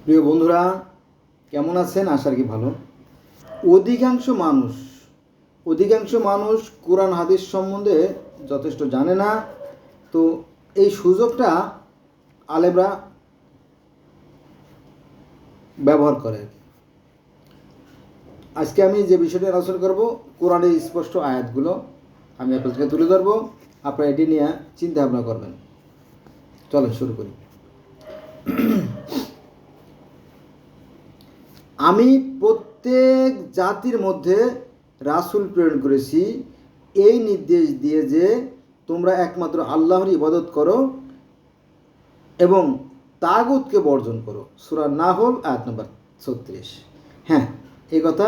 প্রিয় বন্ধুরা, কেমন আছেন? আশা করি ভালো। অধিকাংশ মানুষ কোরআন হাদিস সম্বন্ধে যথেষ্ট জানে না। তো এই সুযোগটা আলেমরা ব্যবহার করে। আজকে আমি যে বিষয়টি আলোচনা করব, কোরআনের স্পষ্ট আয়াতগুলো আমি আপনাদেরকে তুলে ধরবো। আপনারা এটি নিয়ে চিন্তা ভাবনা করবেন। চলেন শুরু করি। আমি প্রত্যেক জাতির মধ্যে রাসূল প্রেরণ করেছি এই নির্দেশ দিয়ে যে তোমরা একমাত্র আল্লাহর ইবাদত করো এবং তাগুতকে বর্জন করো। সূরা নাহল আয়াত নম্বর 36। হ্যাঁ, এই কথা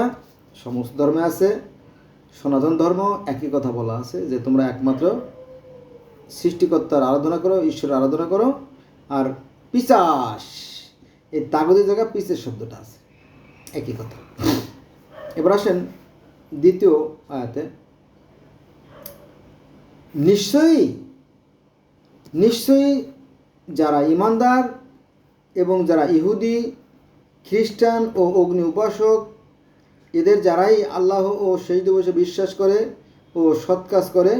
সমস্ত ধর্মে আছে। সনাতন ধর্ম একই কথা বলা আছে যে তোমরা একমাত্র সৃষ্টিকর্তার আরাধনা করো, ঈশ্বরের আরাধনা করো। আর পিশাচ, এই তাগুতের জায়গায় পিসের শব্দটা আছে, একই কথা। এবার আসেন দ্বিতীয় আয়াতে। নিশ্চয়ই যারা ঈমানদার এবং যারা ইহুদি, খ্রিস্টান ও অগ্নি উপাসক, এদের যারাই আল্লাহ ও শেষ দিবসে বিশ্বাস করে ও সৎ কাজ করে,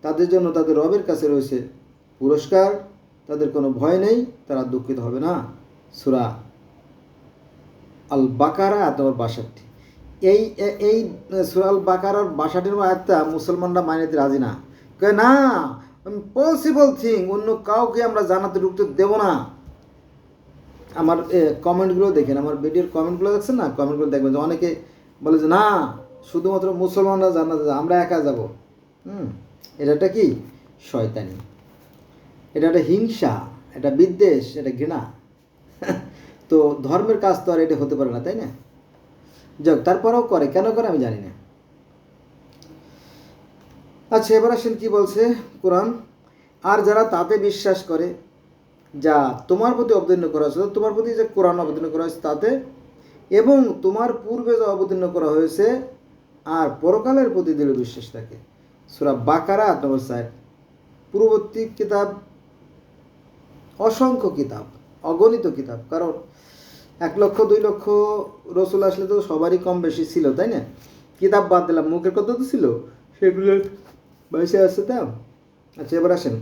তাদের জন্য তাদের রবের কাছে রয়েছে পুরস্কার। তাদের কোনো ভয় নেই, তারা দুঃখিত হবে না। সূরা আল বাকারা আয়াত নম্বর 62। এই সূরা আল বাকারার 62 আয়াতটা মুসলমানরা মাইনে নিতে রাজি না। কয় না, পসিবল থিং, অন্য কাউকে আমরা জান্নাতে ঢুকতে দেব না। আমার কমেন্টগুলো দেখেন, আমার ভিডিওর কমেন্টগুলো দেখছেন না? কমেন্টগুলো দেখবেন যে অনেকে বলে যে না, শুধুমাত্র মুসলমানরা জান্নাতে যাবে, আমরা একা যাব। এটা কি? শয়তানি। এটা একটা হিংসা, এটা বিদ্বেষ, এটা ঘৃণা। তো ধর্মের কাজ তো আর এটা হতে পারে না, তাই না? যাক, তারপরেও করে, কেন করে আমি জানি না। আচ্ছা, এবার আসেন কি বলছে কোরআন। আর যারা তাতে বিশ্বাস করে যা তোমার প্রতি অবতীর্ণ করা হয়েছে, তোমার প্রতি যে কোরআন অবতীর্ণ করা হয়েছে তাতে, এবং তোমার পূর্বে যা অবতীর্ণ করা হয়েছে, আর পরকালের প্রতি দৃঢ় বিশ্বাস থাকে। সূরা বাকারা আয়াত নম্বর 4। পূর্ববর্তী কিতাব অসংখ্য কিতাব, অগণিত কিতাব। কারণ 1 লক্ষ 2 লক্ষ রসুল আসলে তো সবারই কম বেশি ছিল, তাই না? কিতাব বাদ দিলাম, মুখের কথা তো ছিল, সেগুলো বেশি আছে। তা আচ্ছা, এবার আসেন।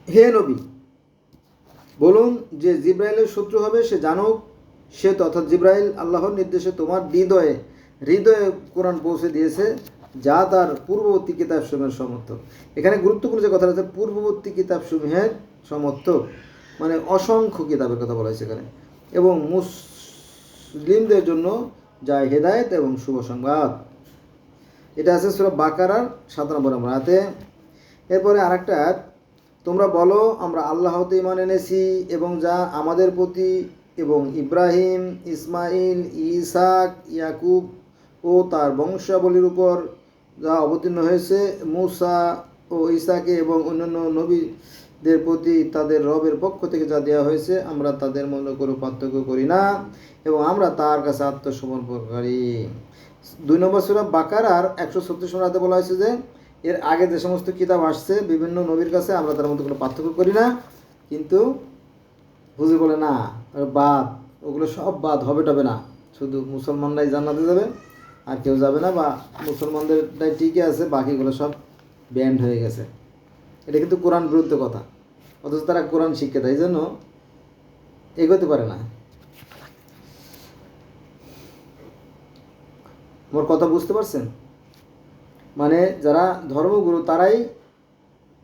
হে নবী, বলুন যে জিব্রাইলের শত্রু হবে সে জানুক। সে তো অর্থাৎ জিব্রাইল আল্লাহর নির্দেশে তোমার হৃদয়ে কোরআন পৌঁছে দিয়েছে, যা তার পূর্ববর্তী কিতাবসমূহের সমর্থক। এখানে গুরুত্বপূর্ণ যে কথাটা আছে, পূর্ববর্তী কিতাবসমূহের সমর্থক, মানে অসংখ্য কিতাবের কথা বলা হয়েছে এখানে। এবং মুসলিমদের জন্য যা হেদায়েত এবং শুভ সংবাদ। এটা আছে সূরা বাকারার 97 নম্বর আয়াতে। এরপরে আরেকটা, তোমরা বলো আমরা আল্লাহতে ঈমান এনেছি এবং যা আমাদের প্রতি এবং ইব্রাহিম, ইসমাইল, ইসাক, ইয়াকুব ও তার বংশাবলীর উপর যা অবতীর্ণ হয়েছে, মূসা ও ঈসাকে এবং অন্যান্য নবীদের প্রতি তাদের রবের পক্ষ থেকে যা দেওয়া হয়েছে, আমরা তাদের মধ্যে কোনো পার্থক্য করি না এবং আমরা তার কাছে আত্মসমর্পণকারী। 2 নম্বর সূরা বাকারার 136 নম্বর আয়াতে বলা হয়েছে যে এর আগে যে সমস্ত কিতাব আসছে বিভিন্ন নবীর কাছে, আমরা তার মধ্যে কোনো পার্থক্য করি না। কিন্তু হুজুর বলে না, বাদ, ওগুলো সব বাদ, হবে না, শুধু মুসলমানরাই জান্নাতে যাবে, আর কেউ যাবে না, বা মুসলমানদেরটাই ঠিকই আছে, বাকিগুলো সব ব্যান্ড হয়ে গেছে। এটা কিন্তু কোরআন বিরুদ্ধ কথা, অথচ তারা কোরআন শিক্ষা দেয়, এই জন্য এগোতে পারে না। আমার কথা বুঝতে পারছেন? মানে যারা ধর্মগুরু তারাই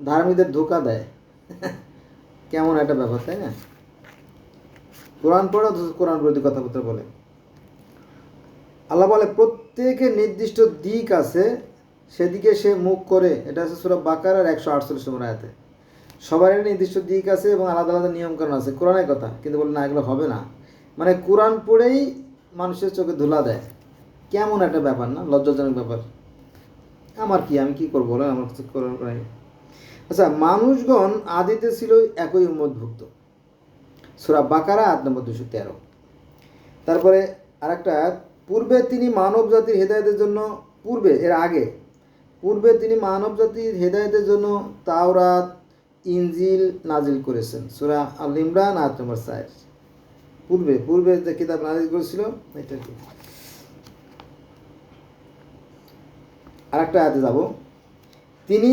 ধার্মীদের ধোঁকা দেয়। কেমন একটা ব্যাপার, তাই না? কোরআন পড়ে অথচ কোরআন বিরোধী কথাবার্তা বলে। আল্লাহ বলে প্রত্যেকের নির্দিষ্ট দিক আছে, সেদিকে সে মুখ করে। এটা আছে সূরা বাকারার 148 নম্বর আয়াতে। সবারই নির্দিষ্ট দিক আছে এবং আলাদা আলাদা নিয়মকানুন আছে, কোরআনের কথা। কিন্তু বলে না, এগুলো হবে না। মানে কোরআন পড়েই মানুষের চোখে ধুলা দেয়। কেমন একটা ব্যাপার না, লজ্জাজনক ব্যাপার। আমি কি করবো বলেন, আমার কিছু করার নাই। আচ্ছা, মানুষগণ আদিতে ছিল একই উম্মতভুক্ত। সূরা বাকারা আয়াত নম্বর 213। তারপরে আরেকটা, পূর্বে তিনি মানব জাতির হেদায়েতের জন্য পূর্বে তিনি মানব জাতির হেদায়েতের জন্য তাওরাত ইনজিল নাজিল করেছেন। সূরা আল ইমরান আয়াত নম্বর 4। পূর্বে যে কিতাব নাজিল করেছিল এটা কি। আরেকটা আয়াতে যাব, তিনি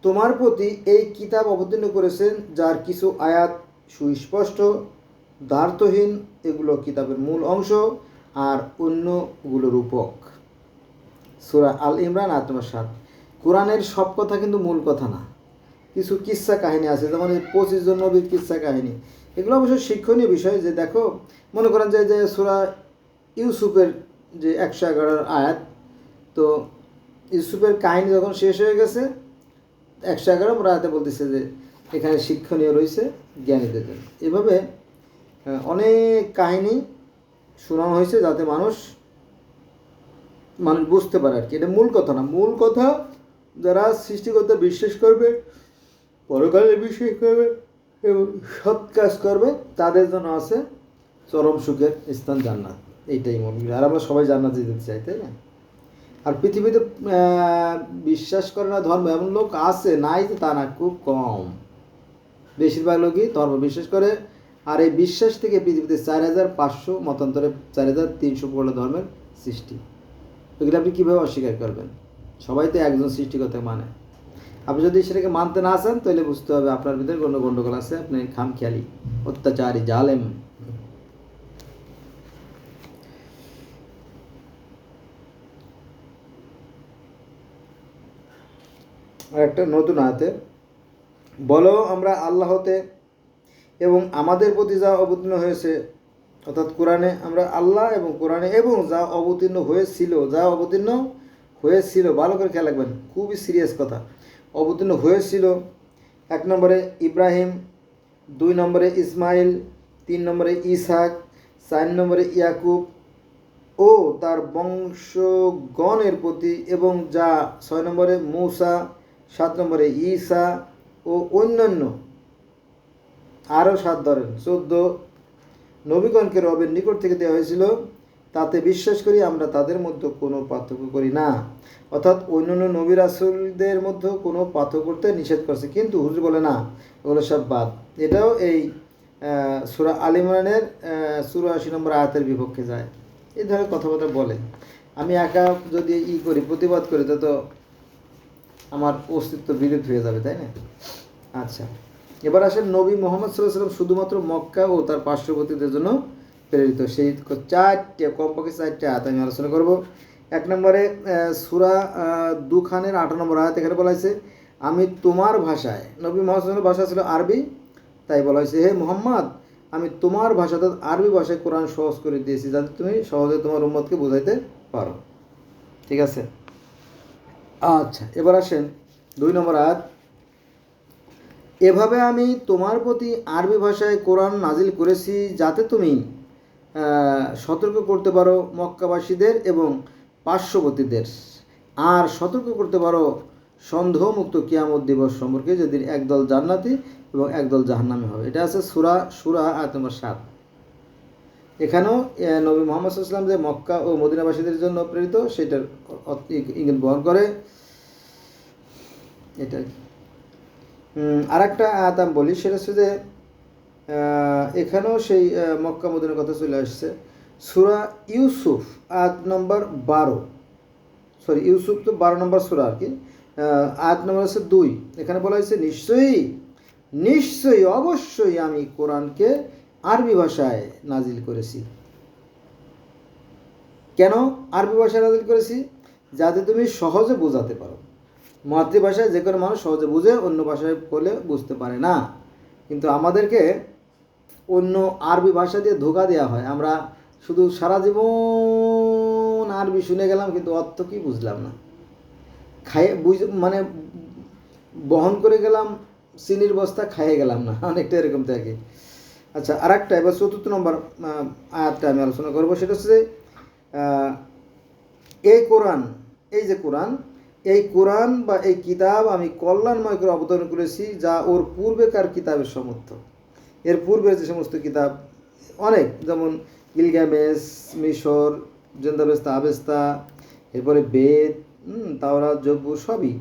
তোমার প্রতি এই কিতাব অবতীর্ণ করেছেন যার কিছু আয়াত সুস্পষ্ট দ্বার্থহীন, এগুলো কিতাবের মূল অংশ, আর অন্যগুলো রূপক। সূরা আল ইমরান আয়াত নম্বর 7। কোরআনের সব কথা কিন্তু মূল কথা না, কিছু কিস্সা কাহিনী আছে, যেমন 25 জন নবীর কিস্সা কাহিনী, এগুলো অবশ্য শিক্ষণীয় বিষয়। যে দেখো, মনে করেন যে সূরা ইউসুফের যে 111 আয়াত, তো ইউসুফের কাহিনী যখন শেষ হয়ে গেছে 111 নম্বর আয়াতে বলতেছে যে এখানে শিক্ষণীয় রয়েছে জ্ঞানীদের জন্য। এভাবে অনেক কাহিনী শোনানো হয়েছে যাতে মানুষ বুঝতে পারে আর কি। এটা মূল কথা না, মূল কথা যারা সৃষ্টিকর্তা বিশ্বাস করবে, পরকালে বিশ্বাস করবে এবং সৎ কাজ করবে, তাদের জন্য আছে চরম সুখের স্থান জান্নাত। এইটাই মূল। আর আমরা সবাই জান্নাতে যেতে চাই, তাই না? আর পৃথিবীতে বিশ্বাস করে না ধর্ম এমন লোক আছে, নাই যে তা না, খুব কম। বেশিরভাগ লোকই ধর্ম বিশ্বাস করে। আর এই বিশ্বাস থেকে পৃথিবীতে 4500 মতান্তরে 4300 বড় ধর্মের সৃষ্টি। এগুলো আপনি কীভাবে অস্বীকার করবেন? সবাই তো একজন সৃষ্টিকর্তা মানে। আপনি যদি সেটাকে মানতে না চান তাহলে বুঝতে হবে আপনার ভিতরে কোনো গণ্ডগোল আছে, আপনি খামখেয়ালি, অত্যাচারী, জালেম। আর একটা নতুন আয়াতে, বলো আমরা আল্লাহতে এবং আমাদের প্রতি যা অবতীর্ণ হয়েছে, অর্থাৎ কোরআনে, আমরা আল্লাহ এবং কোরআনে এবং যা অবতীর্ণ হয়েছিল, ভালো করে খেয়াল রাখবেন, খুবই সিরিয়াস কথা। অবতীর্ণ হয়েছিল 1 নম্বরে ইব্রাহিম, 2 নম্বরে ইসমাইল, 3 নম্বরে ইসহাক, 4 নম্বরে ইয়াকুব ও তার বংশগণের প্রতি, এবং যা 6 নম্বরে মূসা, 7 নম্বরে ঈসা ও অন্যান্য আরও 7 ধরেন 14 নবীগণকে রবের নিকট থেকে দেওয়া হয়েছিল, তাতে বিশ্বাস করি, আমরা তাদের মধ্যে কোনো পার্থক্য করি না। অর্থাৎ অন্যান্য নবী রাসূলদের মধ্যে কোনো পার্থক্য করতে নিষেধ করছে, কিন্তু হুজুর বলে না, ওগুলো সব বাদ। এটাও এই সূরা আল ইমরানের 84 নম্বর আয়াতের বিপক্ষে যায়। এই ধরনের কথাবার্তা বলে। আমি একা যদি করি, প্রতিবাদ করি, তো আমার অস্তিত্ব বিলুপ্ত হয়ে যাবে, তাই না? আচ্ছা, এবার আসেন নবী মুহাম্মদ সাল্লাল্লাহু আলাইহি ওয়াসাল্লাম শুধুমাত্র মক্কা ও তার পার্শ্ববর্তীদের জন্য প্রেরিত। সেই 4টে, কমপক্ষে 4টে আয়াত আমি আলোচনা করব। 1 নম্বরে সূরা দুখানের 8 নম্বর আয়াত, এখানে বলা হয়েছে, আমি তোমার ভাষায়, নবী মুহাম্মদ সাল্লাল্লাহু আলাইহি ওয়াসাল্লামের ভাষা ছিল আরবি, তাই বলা হয়েছে, হে মুহাম্মদ, আমি তোমার ভাষা অর্থাৎ আরবি ভাষায় কোরআন সহজ করে দিয়েছি, যাতে তুমি সহজে তোমার উম্মতকে বোঝাইতে পারো। ঠিক আছে? আচ্ছা, এবার আসেন 2 নম্বর আয়াত, এভাবে আমি তোমার প্রতি আরবি ভাষায় কোরআন নাজিল করেছি যাতে তুমি সতর্ক করতে পারো মক্কাবাসীদের এবং পার্শ্ববর্তীদের, আর সতর্ক করতে পারো সন্দেহমুক্ত কিয়ামত দিবস সম্পর্কে, যেদিন একদল জান্নাতি এবং একদল জাহান্নামী হবে। এটা আছে সূরা আয়াত নম্বর 7। এখানেও নবী মুহাম্মদ সাল্লাল্লাহু আলাইহি ওয়াসাল্লাম যে মক্কা ও মদিনাবাসীদের জন্য প্রেরিত, সেটার ইঙ্গিত বহন করে। এটা আর একটা আয়াত আমি বলি, সেটা হচ্ছে যে এখানেও সেই মক্কা মদিনার কথা চলে আসছে। সূরা ইউসুফ আয়াত নম্বর 12, ইউসুফ তো 12 নম্বর সূরা আর কি, আয়াত নম্বর হচ্ছে 2। এখানে বলা হয়েছে, নিশ্চয়ই অবশ্যই আমি কোরআনকে আরবি ভাষায় নাজিল করেছি। কেন আরবি ভাষায় নাজিল করেছি? যাতে তুমি সহজে বোঝাতে পারো। মাতৃভাষায় যে কোনো মানুষ সহজে বুঝে, অন্য ভাষায় বলে বুঝতে পারে না। কিন্তু আমাদেরকে অন্য আরবি ভাষা দিয়ে ধোঁকা দেওয়া হয়। আমরা শুধু সারা জীবন আরবি শুনে গেলাম, কিন্তু অর্থ কি বুঝলাম না, বহন করে গেলাম চিনির বস্তা, খাইয়ে গেলাম না, অনেকটা এরকম থাকে। আচ্ছা, আর একটা, এবার 4 নম্বর আয়াতটা আমি আলোচনা করবো। সেটা হচ্ছে এই কোরআন বা এই কিতাব আমি কল্যাণময় করে অবতরণ করেছি, যা ওর পূর্বেকার কিতাবের সমর্থ। এর পূর্বের যে সমস্ত কিতাব অনেক, যেমন গিলগামেশ, মিশর, জেন্দাবেস্তা, আবেস্তা, এরপরে বেদ, তাওরাত, জব্বুর, সবই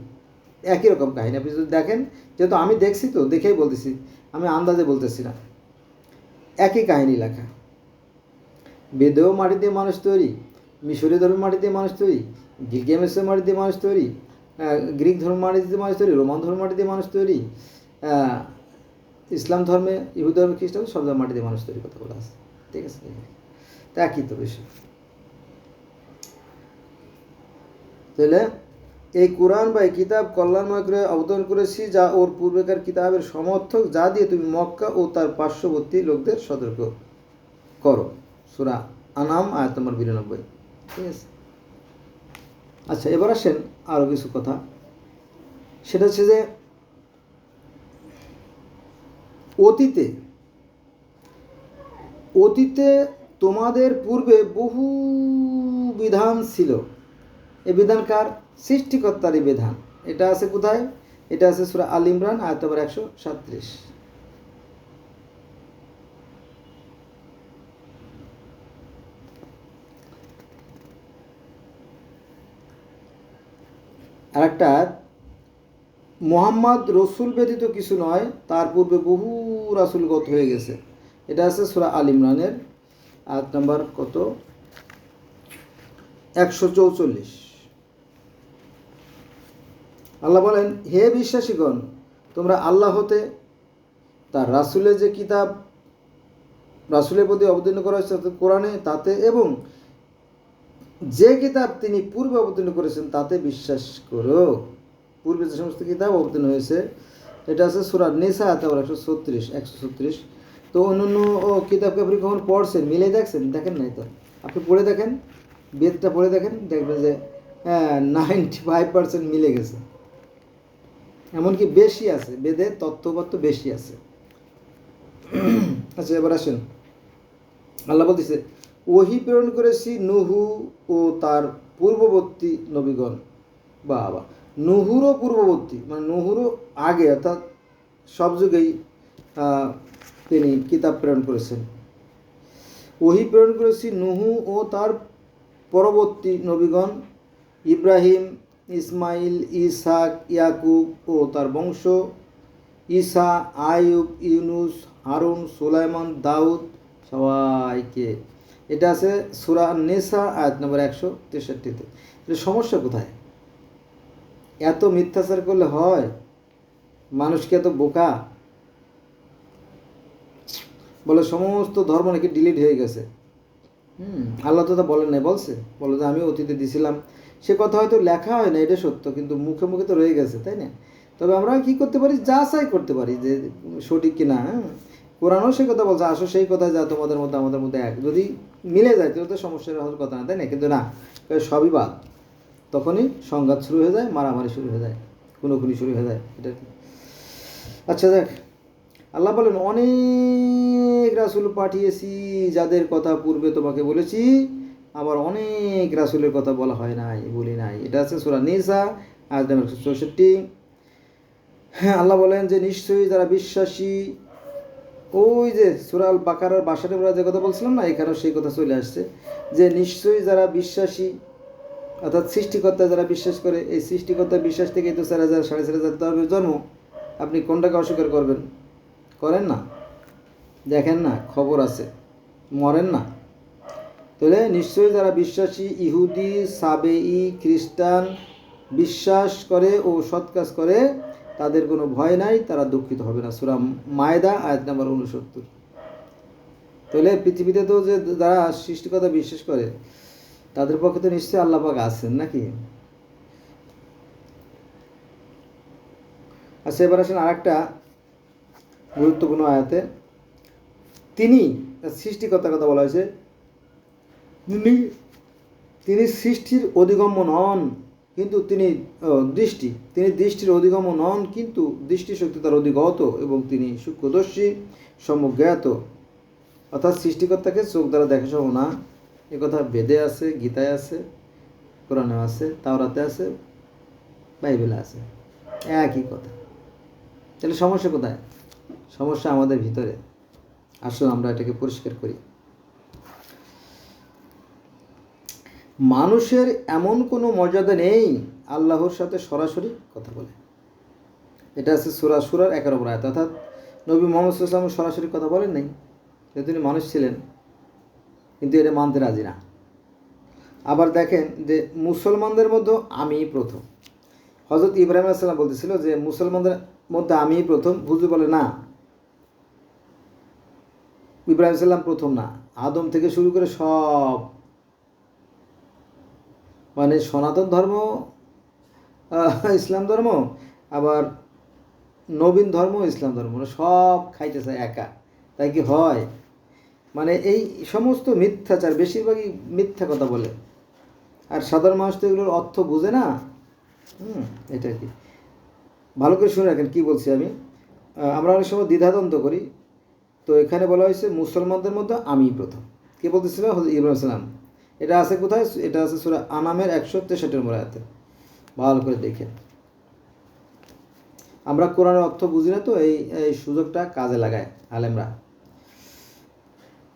একই রকম কাহিনী। আপনি যদি দেখেন, যেহেতু আমি দেখছি তো দেখেই বলতেছি, আমি আন্দাজে বলতেছি না, একই কাহিনী লেখা। বেদেও মাটি দিয়ে মানুষ তৈরি, মিশরীয় ধর্মের মাটি দিয়ে মানুষ তৈরি, গিলগামেশের মাটি দিয়ে মানুষ তৈরি, গ্রিক ধর্ম মাটি দিয়ে মানুষ তৈরি, রোমান ধর্ম মাটি দিয়ে মানুষ তৈরি, ইসলাম ধর্মে, ইহুদি ধর্মে, খ্রিস্টান সব ধর্মের মাটি দিয়ে মানুষ তৈরি, কথা বলা আছে। ঠিক আছে, তা একই তো বিষয়। তাহলে এই কোরআন বা এই কিতাব কল্যাণময় করে অবতরণ করেছি, যা ওর পূর্বেকার কিতাবের সমর্থক, যা দিয়ে তুমি মক্কা ও তার পার্শ্ববর্তী লোকদের সতর্ক করো। সূরা আনাম আয়াত নম্বর 92। ঠিক আছে, আচ্ছা এবার আসেন আরও কিছু কথা। সেটা হচ্ছে যে অতীতে তোমাদের পূর্বে বহু বিধান ছিল। এই বিধান কার? সৃষ্টিকর্তারই বিধান। এটা আছে কোথায়? এটা আছে সূরা আল ইমরান আয়াত নম্বর 137। আরেকটা, মুহাম্মদ রসুল ব্যতীত কিছু নয়, তার পূর্বে বহু রাসূলগত হয়ে গেছে। এটা আছে সূরা আল ইমরানের আয়াত নম্বর কত? 144। আল্লাহ বলেন, হে বিশ্বাসীগণ, তোমরা আল্লাহ হতে, তার রাসূলের যে কিতাব রাসূলের প্রতি অবতীর্ণ করা হয়েছে কোরআনে, তাতে, এবং যে কিতাব তিনি পূর্বে অবতীর্ণ করেছেন তাতে বিশ্বাস করো। পূর্বে যে সমস্ত কিতাব অবতীর্ণ হয়েছে, এটা আছে সূরা নিসা আয়াত 136। তো অন্যান্য কিতাবকে আপনি কখন পড়ছেন, মিলে দেখছেন? দেখেন নাই তো। আপনি পড়ে দেখেন, বেদটা পড়ে দেখেন, দেখবেন যে 95% মিলে গেছে। এমনকি বেশি আছে, বেদের তত্ত্বপত্র বেশি আছে। আচ্ছা এবার আসেন, আল্লাহ বলতেছে, ওহী প্রেরণ করেছি নুহু ও তার পূর্ববর্তী নবীগণ। বাবা, নুহুরও পূর্ববর্তী, মানে নুহুরও আগে, অর্থাৎ সব যুগেই তিনি কিতাব প্রেরণ করেছেন। ওহী প্রেরণ করেছি নুহু ও তার পরবর্তী নবীগণ, ইব্রাহিম, ইসমাইল, ইসহাক, ইয়াকুব ও তার বংশ, ঈসা, আইয়ুব, ইউনুস, হারুন, সুলাইমান, দাউদ, সবাইকে। এটা আছে সূরা নিসা আয়াত নম্বর 163-তে। সমস্যা কোথায়? এত মিথ্যাচার করলে হয়? মানুষ কি এত বোকা? বলে সমস্ত ধর্ম নাকি ডিলিট হয়ে গেছে। আল্লাহ তো তা বলেন নাই, বলছে, বলে যে আমি অতীতে দিছিলাম। সে কথা হয়তো লেখা হয় না, এটা সত্য, কিন্তু মুখে মুখে তো রয়ে গেছে, তাই না? তবে আমরা কি করতে পারি? যাচাই করতে পারি যে সঠিক কিনা। কোরআনও সে কথা বলছে, আসো সেই কথা যা তোমাদের মধ্যে আমাদের মধ্যে এক, যদি মিলে যায় তাহলে তো সমস্যার হওয়ার কথা না, তাই না? কিন্তু না, সবই বাদ। তখনই সংঘাত শুরু হয়ে যায়, মারামারি শুরু হয়ে যায়, খুনোখুনি শুরু হয়ে যায়। এটা আচ্ছা দেখ, আল্লাহ বলেন, অনেক রাসূল পাঠিয়েছি যাদের কথা পূর্বে তোমাকে বলেছি, আবার অনেক রাসূলের কথা বলা হয় নাই, বলি নাই। এটা আছে সূরা নিসা আয়াত নম্বর 164। হ্যাঁ, আল্লাহ বলেন যে নিশ্চয়ই যারা বিশ্বাসী, ওই যে সূরা আল বাকারার 62 নম্বর যে কথা বলছিলাম না, এখানেও সেই কথা চলে আসছে যে নিশ্চয়ই যারা বিশ্বাসী, অর্থাৎ সৃষ্টিকর্তা যারা বিশ্বাস করে, এই সৃষ্টিকর্তার বিশ্বাস থেকেই তো 4,000 4,500 ধর্মের জন্ম। আপনি কোনটাকে অস্বীকার করবেন? করেন না, দেখেন না, খবর আছে, মরেন না। তাহলে নিশ্চয়ই যারা বিশ্বাসী, ইহুদি, সাবেই, খ্রিস্টান বিশ্বাস করে ও সৎ কাজ করে, তাদের কোনো ভয় নাই, তারা দুঃখিত হবে না। সূরা মায়দা আয়াত নম্বর 69। তাহলে পৃথিবীতে তো যে যারা সৃষ্টিকর্তা বিশ্বাস করে, তাদের পক্ষে তো নিশ্চয়ই আল্লাহ পাক আছেন, নাকি? আচ্ছা এবার আসেন আরেকটা গুরুত্বপূর্ণ আয়াতে। তিনি সৃষ্টিকর্তার কথা বলা হয়েছে, তিনি সৃষ্টির অধিগম্য নন, কিন্তু তিনি দৃষ্টির অধিগম্য নন, কিন্তু দৃষ্টিশক্তি তার অধিগত, এবং তিনি সূক্ষ্মদর্শী, সমজ্ঞাত। অর্থাৎ সৃষ্টিকর্তাকে চোখ দ্বারা দেখা সম্ভব না। এ কথা বেদে আছে, গীতায় আছে, কোরআনে আছে, তাওরাতে আছে, বাইবেলে আছে, একই কথা। তাহলে সমস্যা কোথায়? সমস্যা আমাদের ভিতরে। আসুন আমরা এটাকে পরিষ্কার করি। মানুষের এমন কোনো মর্যাদা নেই আল্লাহর সাথে সরাসরি কথা বলে। এটা আছে সূরা সূরার 11 নম্বর আয়াত। অর্থাৎ নবী মুহাম্মদ সাল্লাল্লাহু আলাইহি ওয়াসাল্লাম সরাসরি কথা বলেন নাই, তিনি মানুষ ছিলেন, কিন্তু এটা মানতে রাজি না। আবার দেখেন যে মুসলমানদের মধ্যে আমি প্রথম। হযরত ইব্রাহিম আলাইহিস সালাম বলতেছিল যে মুসলমানদের মধ্যে আমি প্রথম। হুজুর বলে না, ইব্রাহিম সাল্লাম প্রথম না, আদম থেকে শুরু করে সব, মানে সনাতন ধর্ম, ইসলাম ধর্ম, আবার নবীন ধর্ম, ইসলাম ধর্ম, সব খাইতেছে একা। তাই কি হয়? মানে এই সমস্ত মিথ্যাচার, বেশিরভাগই মিথ্যা কথা বলে, আর সাধারণ মানুষ তো এগুলোর অর্থ বুঝে না। এটা কি ভালো করে শুনে রাখেন কি বলছি আমি। আমরা অনেক সময় দ্বিধাদ্বন্দ্ব করি। তো এখানে বলা হয়েছে মুসলমানদের মধ্যে আমি প্রথম। কে বলতেছিল? ইব্রাহিম সালাম। এটা আছে কোথায়? এটা আছে সূরা আনামের 163 নম্বর আয়াতে। ভালো করে দেখেন। আমরা কোরআনের অর্থ বুঝি না, তো এই সুযোগটা কাজে লাগায় আলেমরা।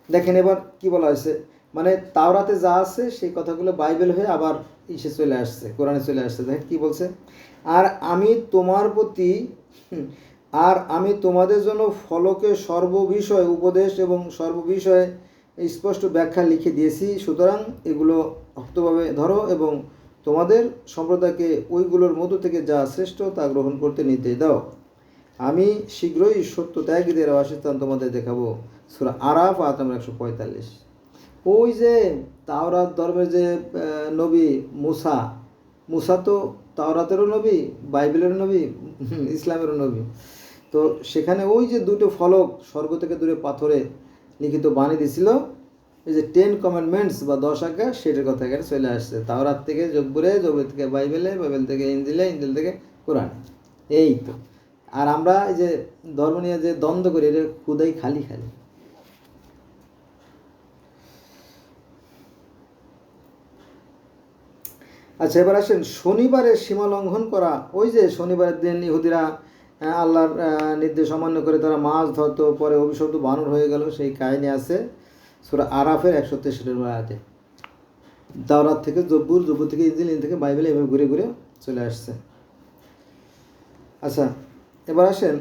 দেখেন এবার কি বলা হয়েছে, মানে তাওরাতে যা আছে সেই কথাগুলো বাইবেল হয়ে আবার ইসে চলে আসছে, কোরআনে চলে আসছে। দেখেন কি বলছে, আর আমি তোমাদের জন্য ফলকে সর্ববিষয় উপদেশ এবং সর্ববিষয়ে স্পষ্ট ব্যাখ্যা লিখে দিয়েছি, সুতরাং এগুলো শক্তভাবে ধরো এবং তোমাদের সম্প্রদায়কে ওইগুলোর মধ্য থেকে যা শ্রেষ্ঠ তা গ্রহণ করতে নির্দেশ দাও। আমি শীঘ্রই সত্য ত্যাগীদের বাসস্থান তোমাদের দেখাবো। সূরা আরাফ আয়াত নম্বর 145। ওই যে তাওরাত ধর্মের যে নবী মুসা তো তাওরাতেরও নবী, বাইবেলেরও নবী, ইসলামেরও নবী। তো সেখানে ওই যে দুটো ফলক স্বর্গ থেকে দূরে পাথরে লিখিত বাণী দিছিল, এই যে 10 কমান্ডমেন্টস বা 10 আজ্ঞা, সেটার কথা এখানে চলে আসছে। তাওরাত থেকে জব্বুরে, জব্বুর থেকে বাইবেলে, বাইবেল থেকে ইনজিলে, ইনজিল থেকে কোরআনে। এই তো। আর আমরা এই যে ধর্ম নিয়ে যে দ্বন্দ্ব করি, এটা খুদাই খালি। আচ্ছা, এবার আসেন শনিবারের সীমা লঙ্ঘন করা। ওই যে শনিবারের দিন ইহুদিরা আল্লাহর নির্দেশ অমান্য করে তারা মাছ ধরতো, পরে অভিশপ্ত বানর হয়ে গেল, সেই কাহিনী আছে সূরা আরাফের 163 আয়াতে। তাওরাত থেকে জব্বুর, জব্বুর থেকে ইনজিল, ইনজিল থেকে বাইবেল, এভাবে ঘুরে ঘুরে চলে আসছে। আচ্ছা, এবার আসেন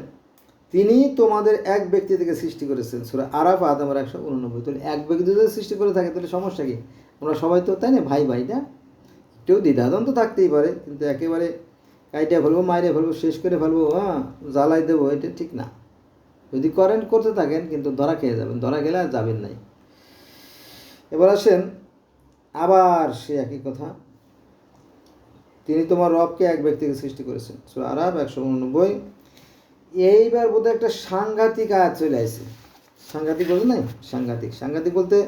তিনি তোমাদের এক ব্যক্তি থেকে সৃষ্টি করেছেন, সূরা আরাফ আয়াত নম্বর 189। তাহলে এক ব্যক্তি যদি সৃষ্টি করে থাকে তাহলে সমস্যা কি? আমরা সবাই তো তাই না, ভাই না? কেউ দ্বিধাদ্বন্দ্ব থাকতেই পারে, কিন্তু একেবারে কাইটা ফেলবো, মাইরে ফেলবো, শেষ করে ফেলবো, জ্বালাই দেবো, এটা ঠিক না। যদি করতে থাকেন কিন্তু ধরা খেয়ে যাবেন, ধরা গেলে আর যাবেন নাই। এবার আসেন আবার সে একই কথা, তিনি তোমার রবকে এক ব্যক্তিকে সৃষ্টি করেছেন, সূরা আরাফ 189। এইবার বোধহয় একটা সাংঘাতিক আয়াত চলে আসছে। সাংঘাতিক বলতে নাই, সাংঘাতিক বলতে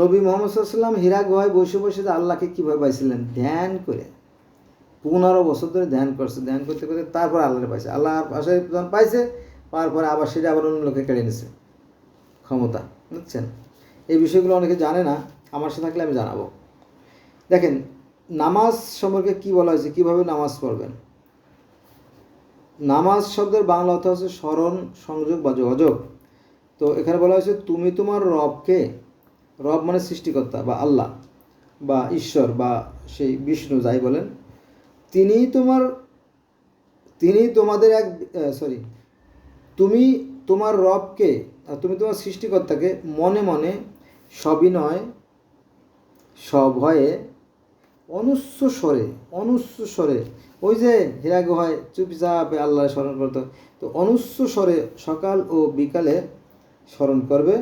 নবী মুহাম্মদ সাল্লাল্লাহু আলাইহি ওয়াসাল্লাম হীরা গুহায় বসে বসে আল্লাহকে কীভাবে পাইছিলেন? ধ্যান করে 15 বছর ধরে ধ্যান করতে তারপর আল্লাহরে পাইছে। আল্লাহর পাশে পাইছে, পাওয়ার পরে আবার সেটা আবার অন্য লোকে কেড়ে নিছে ক্ষমতা, বুঝছেন? এই বিষয়গুলো অনেকে জানে না, আমার সাথে থাকলে আমি জানাবো। দেখেন নামাজ সম্পর্কে কি বলা হয়েছে, কীভাবে নামাজ পড়বেন। নামাজ শব্দের বাংলা অর্থ হচ্ছে স্মরণ, সংযোগ বা যোগাযোগ। তো এখানে বলা হয়েছে তুমি তোমার রবকে, রব মানে সৃষ্টিকর্তা বা আল্লাহ বা ঈশ্বর বা সেই বিষ্ণু যাই বলেন, তুমি তোমার রবকে, তুমি তোমার সৃষ্টিকর্তাকে মনে মনে সবিনয়, সভয়ে, অনুচ্চ স্বরে, ওই যে হীরা গুহায় চুপচাপে আল্লাহ স্মরণ করতো, তো অনুচ্চ স্বরে সকাল ও বিকালে স্মরণ করবে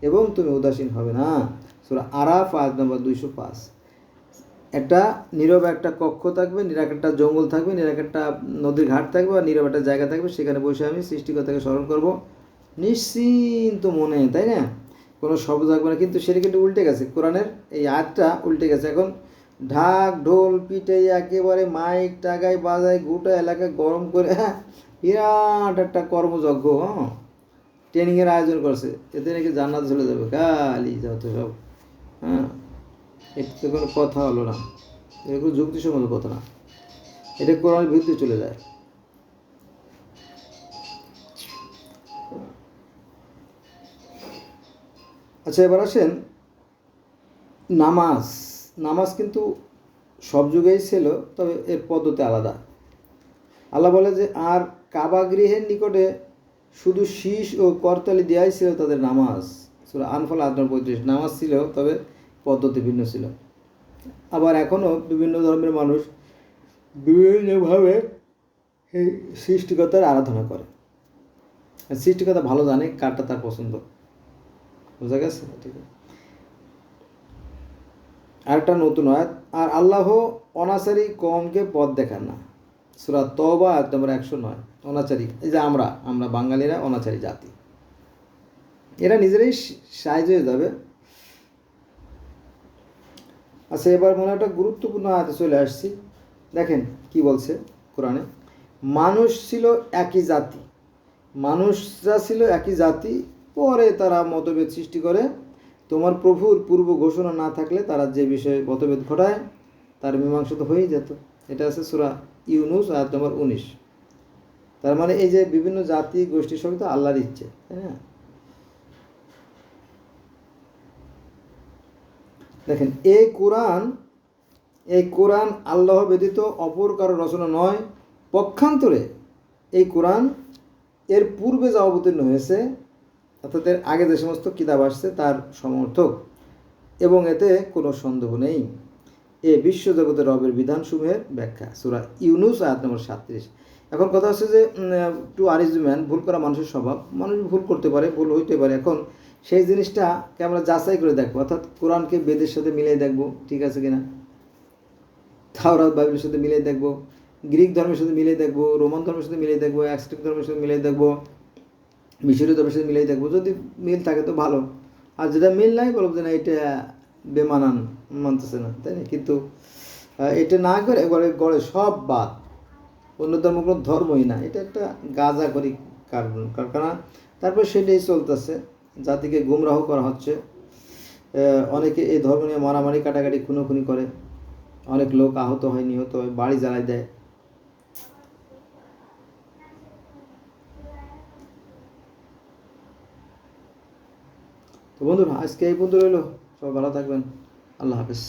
এবং তুমি উদাসীন হবে না। সূরা আরাফ আয়াত নম্বর 205। একটা নীরব একটা কক্ষ থাকবে, নীরব একটা জঙ্গল থাকবে, নীরব একটা নদীর ঘাট থাকবে, আর নীরব একটা জায়গা থাকবে, সেখানে বসে আমি সৃষ্টিকর্তাকে স্মরণ করব নিশ্চিন্ত মনে, তাই না? কোনো শব্দ থাকবে না। কিন্তু সেটা কিন্তু উল্টে গেছে, কোরআনের এই আয়াতটা উল্টে গেছে। এখন ঢাক ঢোল পিটে একেবারে মাইক টাকায় বাজায় গোটা এলাকা গরম করে, বিরাট একটা কর্মযজ্ঞ, ট্রেনিংয়ের আয়োজন করছে, এতে নাকি জান্নাত চলে যাবে, খালি যত সব। এটা তো কোনো কথা হলো না, এটা কোনো যুক্তিসঙ্গত কথা না, এটা কোরআনের বিরুদ্ধে চলে যায়। আচ্ছা, এবার আসেন নামাজ কিন্তু সব যুগেই ছিল, তবে এর পদ্ধতি আলাদা। আল্লাহ বলে যে আর কাবা গৃহের নিকটে শুধু শীষ ও করতালি দেওয়াই ছিল তাদের নামাজ। সূরা আনফাল ৮-৩৫। নামাজ ছিল, তবে পদ্ধতি ভিন্ন ছিল। আবার এখনও বিভিন্ন ধর্মের মানুষ বিভিন্নভাবে এই সৃষ্টিকর্তার আরাধনা করে। সৃষ্টিকর্তা ভালো জানে কারটা তার পছন্দ। বোঝা গেছে? ঠিক আছে। আরেকটা নতুন আয়াত, আর আল্লাহ অনাচারী কওমকে পথ দেখান না। সূরা তওবা আয়াত নম্বর ১০৯। অনাচারী, এই যে আমরা বাঙালিরা অনাচারী জাতি, এরা নিজেরাই সাহায্য হয়ে যাবে। আচ্ছা, এবার মনে একটা গুরুত্বপূর্ণ আয়াতে চলে আসছি। দেখেন কি বলছে কোরআনে। মানুষ ছিল একই জাতি, মানুষরা ছিল একই জাতি, পরে তারা মতভেদ সৃষ্টি করে। তোমার প্রভুর পূর্ব ঘোষণা না থাকলে তারা যে বিষয়ে মতভেদ ঘটায় তার মীমাংসা তো হয়েই যেত। এটা আছে সূরা ইউনুস আয়াত নম্বর ১৯। তার মানে এই যে বিভিন্ন জাতি গোষ্ঠী সবই তো আল্লাহর ইচ্ছে, হ্যাঁ। দেখেন, এই কোরআন আল্লাহ ব্যতীত অপর কারো রচনা নয়। পক্ষান্তরে এই কোরআন এর পূর্বে যা অবতীর্ণ হয়েছে, অর্থাৎ এর আগে যে সমস্ত কিতাব আসছে তার সমর্থক, এবং এতে কোনো সন্দেহ নেই। এ বিশ্বজগতের রবের বিধানসমূহের ব্যাখ্যা। সূরা ইউনুস আয়াত নম্বর ৩৭। এখন কথা হচ্ছে যে টু আরিজম্যান, ভুল করা মানুষের স্বভাব। মানুষ ভুল করতে পারে, ভুল হইতে পারে। এখন সেই জিনিসটাকে আমরা যাচাই করে দেখবো, অর্থাৎ কোরআনকে বেদের সাথে মিলিয়ে দেখবো ঠিক আছে কিনা, তাওরাত বাইবেলের সাথে মিলিয়ে দেখবো, গ্রিক ধর্মের সাথে মিলিয়ে দেখবো, রোমান ধর্মের সাথে মিলিয়ে দেখবো, অ্যাজটেক ধর্মের সাথে মিলিয়ে দেখবো, মিশরীয় ধর্মের সাথে মিলিয়ে দেখবো। যদি মিল থাকে তো ভালো, আর যেটা মিল নাই বলবো যে না এটা বেমানান, মানতেছে না, তাই না? কিন্তু এটা না করে গড়ে সব বাদ, অন্য ধর্ম কোনো ধর্মই না, এটা একটা গাঁজাখড়ি কারখানা। তারপর সেটাই চলতেছে, জাতিকে গুমরাহ করা হচ্ছে। অনেকে এই ধর্ম নিয়ে মারামারি কাটাকাটি খুনোখুনি করে, অনেক লোক আহত হয়, নিহত হয়, বাড়ি জ্বালাই দেয়। তো বন্ধুরা, আজকে এই পর্যন্ত রইল। সবাই ভালো থাকবেন। আল্লাহ হাফেজ।